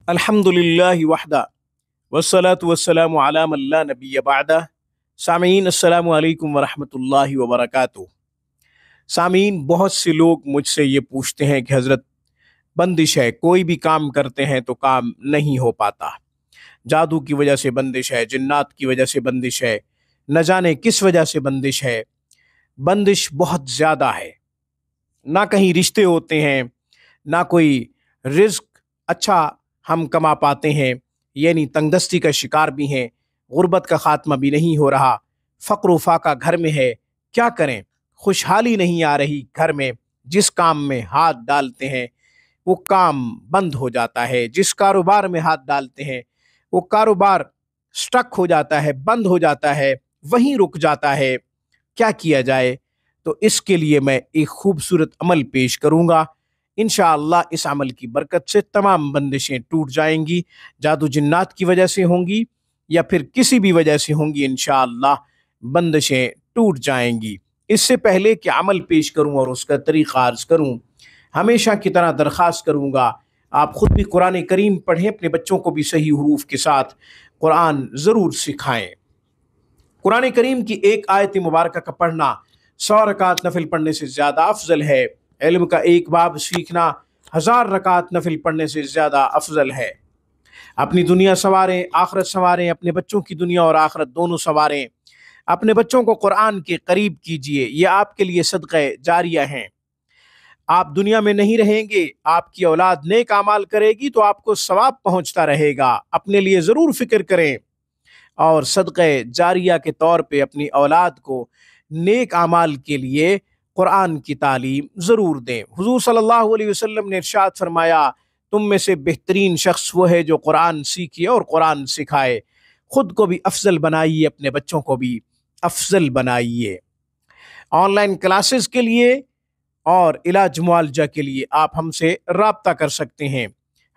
अल्हम्दुलिल्लाहि वहदा वस्सलातु वस्सलामु अला मन ला नबिय्य बअदा। सामीन अस्सलामु अलैकुम वरहमतुल्लाहि वबरकातुहू। सामीन, बहुत से लोग मुझसे ये पूछते हैं कि हज़रत, बंदिश है, कोई भी काम करते हैं तो काम नहीं हो पाता। जादू की वजह से बंदिश है, जिन्नात की वजह से बंदिश है, न जाने किस वजह से बंदिश है। बंदिश बहुत ज़्यादा है, ना कहीं रिश्ते होते हैं, ना कोई रिज्क अच्छा हम कमा पाते हैं, यानी तंगदस्ती का शिकार भी हैं, गुर्बत का खात्मा भी नहीं हो रहा, फ़क्र फाका घर में है, क्या करें, खुशहाली नहीं आ रही घर में। जिस काम में हाथ डालते हैं वो काम बंद हो जाता है, जिस कारोबार में हाथ डालते हैं वो कारोबार स्टक हो जाता है, बंद हो जाता है, वहीं रुक जाता है। क्या किया जाए? तो इसके लिए मैं एक खूबसूरत अमल पेश करूँगा। इंशाअल्लाह इस अमल की बरकत से तमाम बंदिशें टूट जाएंगी, जादू जिन्नात की वजह से होंगी या फिर किसी भी वजह से होंगी, इंशाअल्लाह बंदिशें टूट जाएंगी। इससे पहले कि अमल पेश करूं और उसका तरीक़ा अर्ज़ करूं, हमेशा की तरह दरख्वास्त करूंगा, आप ख़ुद भी कुरान करीम पढ़ें, अपने बच्चों को भी सही हुरूफ के साथ कुरान ज़रूर सिखाएँ। कुरान करीम की एक आयत मुबारक का पढ़ना 100 रकात नफिल पढ़ने से ज़्यादा अफजल है। इल्म का एक बाब सीखना 1000 रकात नफिल पढ़ने से ज़्यादा अफजल है। अपनी दुनिया संवारें, आखरत संवारें, अपने बच्चों की दुनिया और आखरत दोनों संवारें। अपने बच्चों को कुरान के करीब कीजिए, ये आपके लिए सदक़े जारिया हैं। आप दुनिया में नहीं रहेंगे, आपकी औलाद नेक आमाल करेगी तो आपको सवाब पहुँचता रहेगा। अपने लिए ज़रूर फ़िक्र करें और सदक़े जारिया के तौर पे अपनी औलाद को नेक आमाल के लिए कुरान की तालीम ज़रूर दें। हुज़ूर सल्लल्लाहु अलैहि वसल्लम ने इरशाद फरमाया, तुम में से बेहतरीन शख्स वो है जो कुरान सीखे और कुरान सिखाए। ख़ुद को भी अफजल बनाइए, अपने बच्चों को भी अफजल बनाइए। ऑनलाइन क्लासेस के लिए और इलाज मुआलजा के लिए आप हमसे राब्ता कर सकते हैं।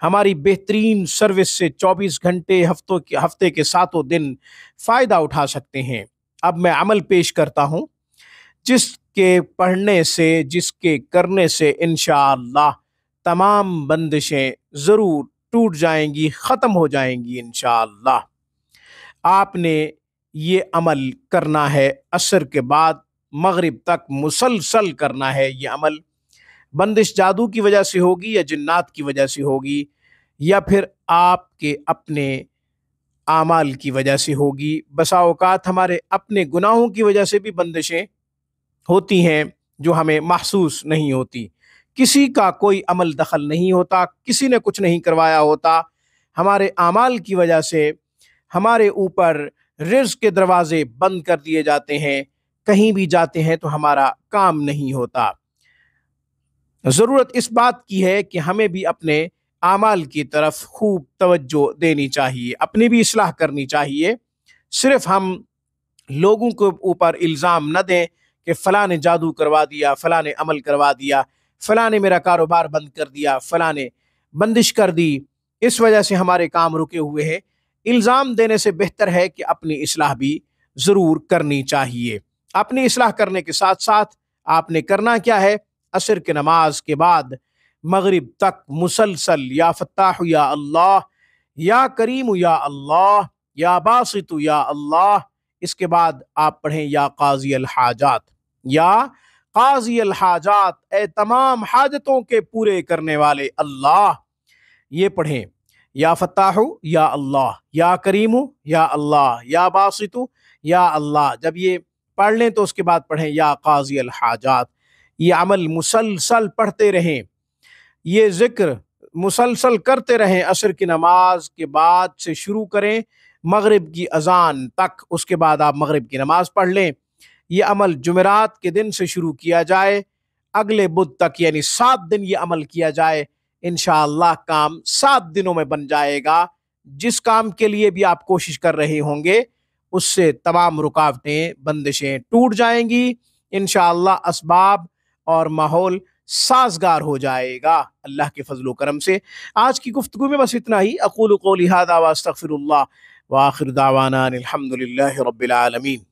हमारी बेहतरीन सर्विस से 24 घंटे हफ्ते के 7 दिन फ़ायदा उठा सकते हैं। अब मैं अमल पेश करता हूँ, जिसके पढ़ने से, जिसके करने से इंशाअल्लाह तमाम बंदिशें ज़रूर टूट जाएंगी, ख़त्म हो जाएंगी इंशाअल्लाह। आपने ये अमल करना है, असर के बाद मगरिब तक मुसलसल करना है। ये अमल बंदिश जादू की वजह से होगी या जिन्नात की वजह से होगी या फिर आपके अपने आमाल की वजह से होगी। बसा औकात हमारे अपने गुनाहों की वजह से भी बंदिशें होती हैं जो हमें महसूस नहीं होती। किसी का कोई अमल दखल नहीं होता, किसी ने कुछ नहीं करवाया होता। हमारे आमाल की वजह से हमारे ऊपर रिज़्क़ के दरवाजे बंद कर दिए जाते हैं। कहीं भी जाते हैं तो हमारा काम नहीं होता। ज़रूरत इस बात की है कि हमें भी अपने आमाल की तरफ खूब तवज्जो देनी चाहिए, अपनी भी इस्लाह करनी चाहिए। सिर्फ हम लोगों के ऊपर इल्ज़ाम न दें कि फ़लाँ ने जादू करवा दिया, फ़लाँ ने अमल करवा दिया, फ़लाँ ने मेरा कारोबार बंद कर दिया, फ़लाँ ने बंदिश कर दी, इस वजह से हमारे काम रुके हुए हैं। इल्ज़ाम देने से बेहतर है कि अपनी इस्लाह भी ज़रूर करनी चाहिए। अपनी इस्लाह करने के साथ साथ आपने करना क्या है, असर के नमाज के बाद मगरिब तक मुसलसल या फत्ताहु या अल्लाह, या करीमु या अल्लाह, या बासितु या अल्लाह। इसके बाद आप पढ़ें या काज़ी अल हाजात, या काज़ी अल हाजात, ए तमाम हाजतों के पूरे करने वाले अल्लाह। ये पढ़ें या फत्ताहु या अल्लाह, या करीमु या अल्लाह, या बासितु या अल्लाह। जब ये पढ़ लें तो उसके बाद पढ़ें या काज़ी अल हाजात। ये अमल मुसलसल पढ़ते रहें, ये ज़िक्र मुसलसल करते रहें। असर की नमाज के बाद से शुरू करें मगरिब की अज़ान तक, उसके बाद आप मगरिब की नमाज पढ़ लें। ये अमल जुमेरात के दिन से शुरू किया जाए, अगले बुध तक, यानी 7 दिन ये अमल किया जाए। इंशाअल्लाह काम 7 दिनों में बन जाएगा। जिस काम के लिए भी आप कोशिश कर रहे होंगे उससे तमाम रुकावटें, बंदिशें टूट जाएंगी। इंशाअल्लाह असबाब और माहौल साजगार हो जाएगा अल्लाह के फजल करम से। आज की गुफ्तगू में बस इतना ही। अक़ूलु क़ौली हाज़ा व अस्तग़फ़िरुल्लाह व आखिर दावाना अनिल हम्दुलिल्लाहि रब्बिल आलमीन।